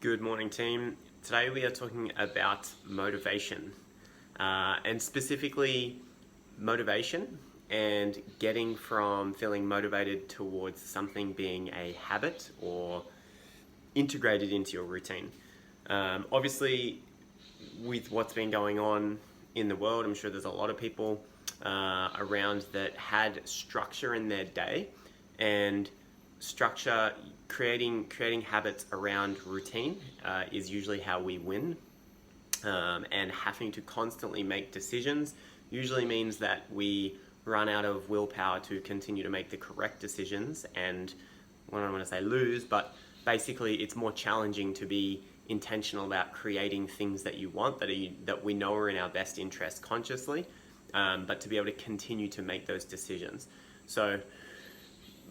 Good morning, team. Today we are talking about motivation, and specifically motivation and getting from feeling motivated towards something being a habit or integrated into your routine. Obviously, with what's been going on in the world, I'm sure there's a lot of people around that had structure in their day, and structure, creating habits around routine is usually how we win. And having to constantly make decisions usually means that we run out of willpower to continue to make the correct decisions, and well, I don't want to say lose, but basically it's more challenging to be intentional about creating things that you want, that we know are in our best interest consciously, but to be able to continue to make those decisions. So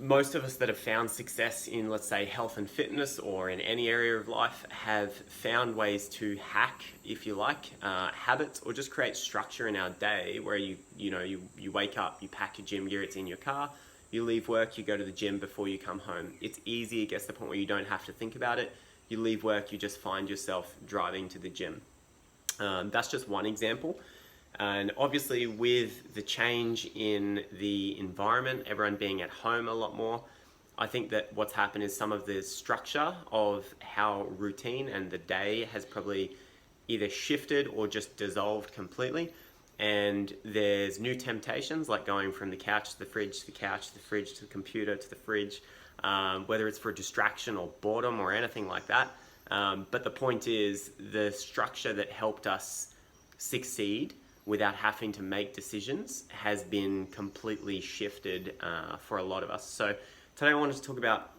most of us that have found success in, let's say, health and fitness or in any area of life have found ways to hack, if you like, habits, or just create structure in our day where you wake up, you pack your gym gear, it's in your car, you leave work, you go to the gym before you come home. It's easy, it gets to the point where you don't have to think about it. You leave work, you just find yourself driving to the gym. That's just one example. And obviously with the change in the environment, everyone being at home a lot more, I think that what's happened is some of the structure of how routine and the day has probably either shifted or just dissolved completely. And there's new temptations, like going from the couch to the fridge, to the couch to the fridge, to the computer, to the fridge, whether it's for distraction or boredom or anything like that. But the point is, the structure that helped us succeed without having to make decisions has been completely shifted for a lot of us. So today I wanted to talk about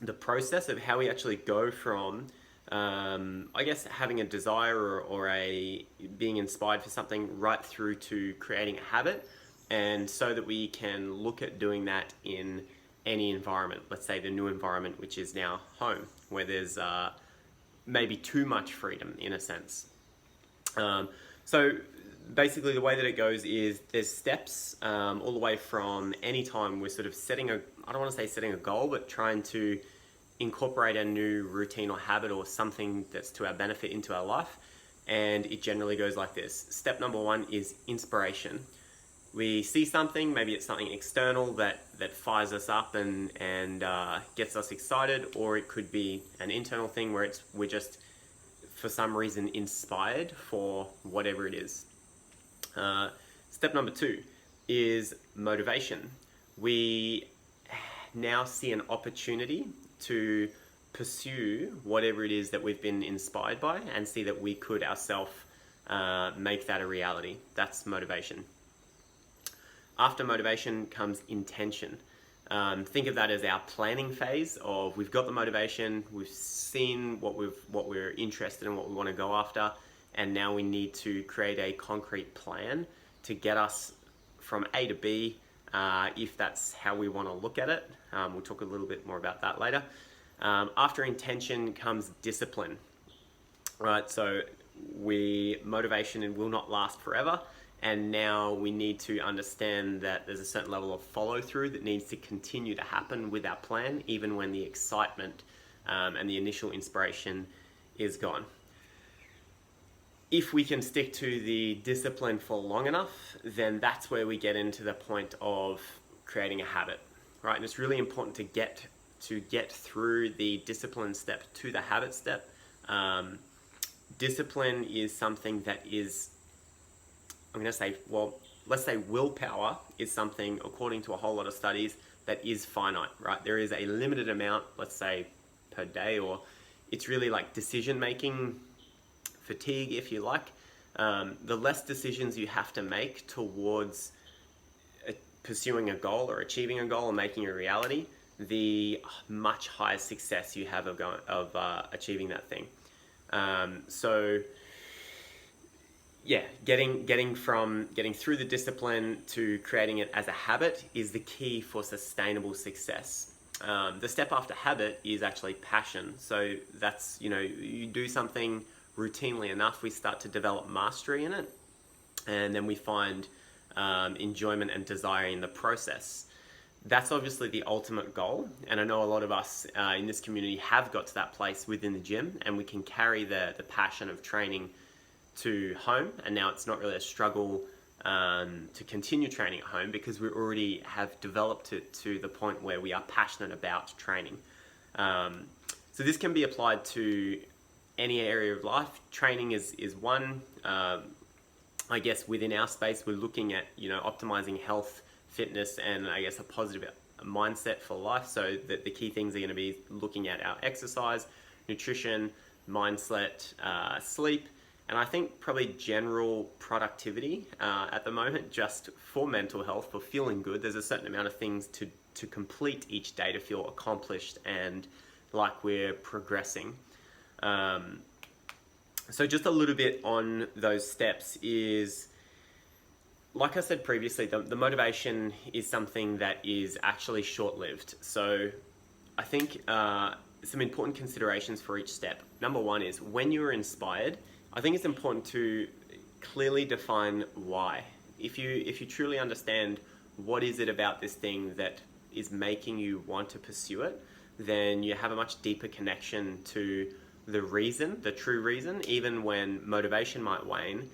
the process of how we actually go from, I guess, having a desire or a being inspired for something right through to creating a habit, and so that we can look at doing that in any environment. Let's say the new environment, which is now home, where there's maybe too much freedom in a sense. So basically the way that it goes is there's steps all the way from any time we're sort of setting I don't want to say setting a goal, but trying to incorporate a new routine or habit or something that's to our benefit into our life. And it generally goes like this. Step number one is inspiration. We see something, maybe it's something external that fires us up and gets us excited, or it could be an internal thing where we're just for some reason inspired for whatever it is. Step number two is motivation. We now see an opportunity to pursue whatever it is that we've been inspired by and see that we could ourselves make that a reality. That's motivation. After motivation comes intention. Think of that as our planning phase of we've got the motivation, we've seen what we're interested in, what we want to go after, and now we need to create a concrete plan to get us from A to B, if that's how we want to look at it. We'll talk a little bit more about that later. After intention comes discipline. Right, so motivation will not last forever, and now we need to understand that there's a certain level of follow through that needs to continue to happen with our plan, even when the excitement and the initial inspiration is gone. If we can stick to the discipline for long enough, then that's where we get into the point of creating a habit, right? And it's really important to get through the discipline step to the habit step. Discipline is something that is, let's say willpower is something, according to a whole lot of studies, that is finite, right? There is a limited amount, let's say per day, or it's really like decision making fatigue, if you like. The less decisions you have to make towards pursuing a goal or achieving a goal or making a reality, the much higher success you have of achieving that thing. So yeah, getting through the discipline to creating it as a habit is the key for sustainable success. The step after habit is actually passion. So that's, you do something routinely enough, we start to develop mastery in it, and then we find enjoyment and desire in the process. That's obviously the ultimate goal, and I know a lot of us in this community have got to that place within the gym, and we can carry the passion of training to home, and now it's not really a struggle to continue training at home because we already have developed it to the point where we are passionate about training. So this can be applied to any area of life. Training is one. I guess within our space, we're looking at optimizing health, fitness, and I guess a positive mindset for life. So the key things are going to be looking at our exercise, nutrition, mindset, sleep, and I think probably general productivity at the moment, just for mental health, for feeling good. There's a certain amount of things to complete each day to feel accomplished and like we're progressing. So just a little bit on those steps is, like I said previously, the motivation is something that is actually short-lived. So I think some important considerations for each step. Number one is when you're inspired, I think it's important to clearly define why. If you truly understand what is it about this thing that is making you want to pursue it, then you have a much deeper connection to the reason, the true reason. Even when motivation might wane,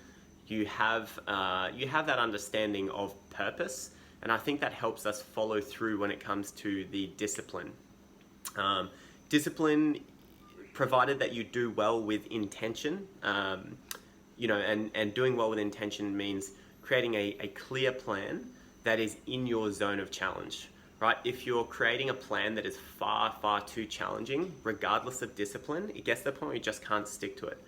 you have that understanding of purpose, and I think that helps us follow through when it comes to the discipline. Discipline, provided that you do well with intention, and doing well with intention means creating a clear plan that is in your zone of challenge, right? If you're creating a plan that is far, far too challenging, regardless of discipline, it gets to the point where you just can't stick to it.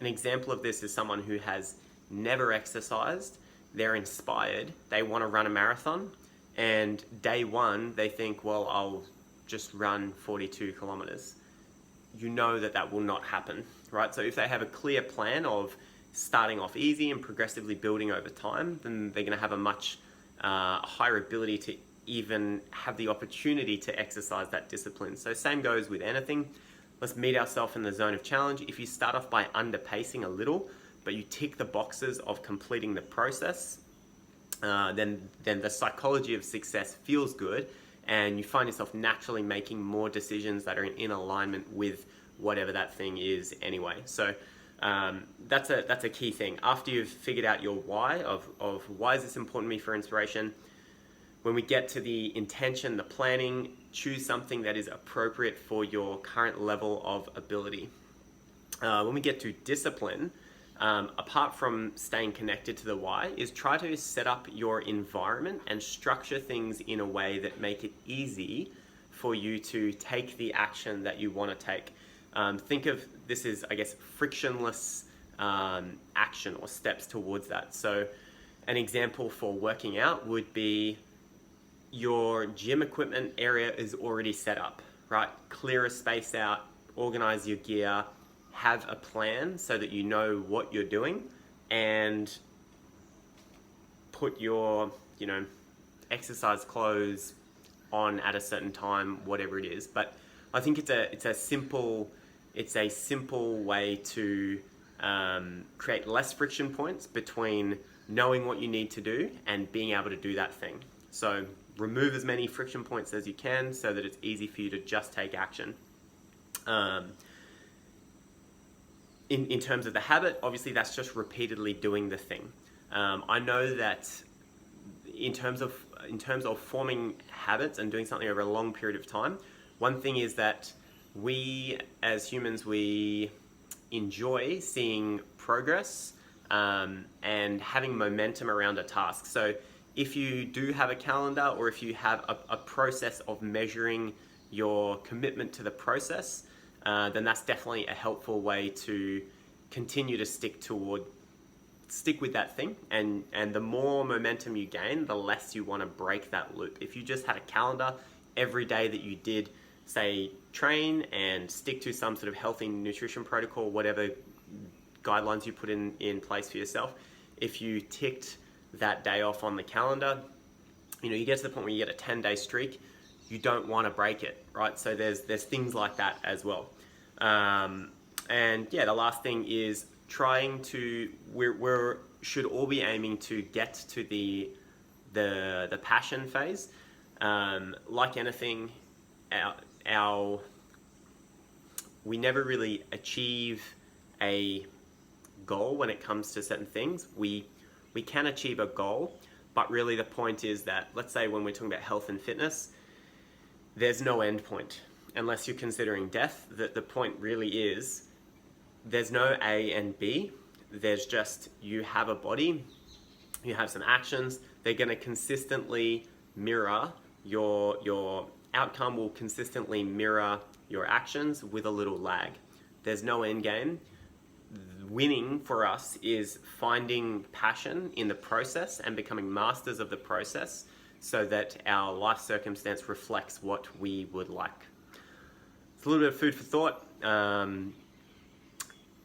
An example of this is someone who has never exercised, they're inspired, they want to run a marathon, and day one, they think, well, I'll just run 42 kilometers. You know that will not happen, right? So if they have a clear plan of starting off easy and progressively building over time, then they're going to have a much higher ability to even have the opportunity to exercise that discipline. So same goes with anything. Let's meet ourselves in the zone of challenge. If you start off by underpacing a little, but you tick the boxes of completing the process, then the psychology of success feels good, and you find yourself naturally making more decisions that are in alignment with whatever that thing is anyway. So that's a key thing. After you've figured out your why of why is this important to me for inspiration, when we get to the intention, the planning, choose something that is appropriate for your current level of ability. When we get to discipline, apart from staying connected to the why, is try to set up your environment and structure things in a way that make it easy for you to take the action that you want to take. Think of this as, I guess, frictionless action or steps towards that. So an example for working out would be your gym equipment area is already set up, right? Clear a space out, organize your gear, have a plan so that you know what you're doing, and put your, exercise clothes on at a certain time, whatever it is. But I think it's a simple way to create less friction points between knowing what you need to do and being able to do that thing. So remove as many friction points as you can so that it's easy for you to just take action. In terms of the habit, obviously that's just repeatedly doing the thing. I know that in terms of forming habits and doing something over a long period of time, one thing is that we as humans, we enjoy seeing progress and having momentum around a task. So if you do have a calendar, or if you have a process of measuring your commitment to the process, then that's definitely a helpful way to continue to stick with that thing. And the more momentum you gain, the less you want to break that loop. If you just had a calendar every day that you did, say, train and stick to some sort of healthy nutrition protocol, whatever guidelines you put in place for yourself, if you ticked that day off on the calendar, you get to the point where you get a 10-day streak, you don't want to break it, right? So there's things like that as well. And yeah, the last thing is we should all be aiming to get to the passion phase. Like anything, our we never really achieve a goal when it comes to certain things. We can achieve a goal, but really the point is that, let's say when we're talking about health and fitness, there's no end point. Unless you're considering death, that the point really is there's no A and B. There's just, you have a body, you have some actions, they're going to consistently mirror your outcome will consistently mirror your actions with a little lag. There's no end game. Winning for us is finding passion in the process and becoming masters of the process so that our life circumstance reflects what we would like. It's a little bit of food for thought.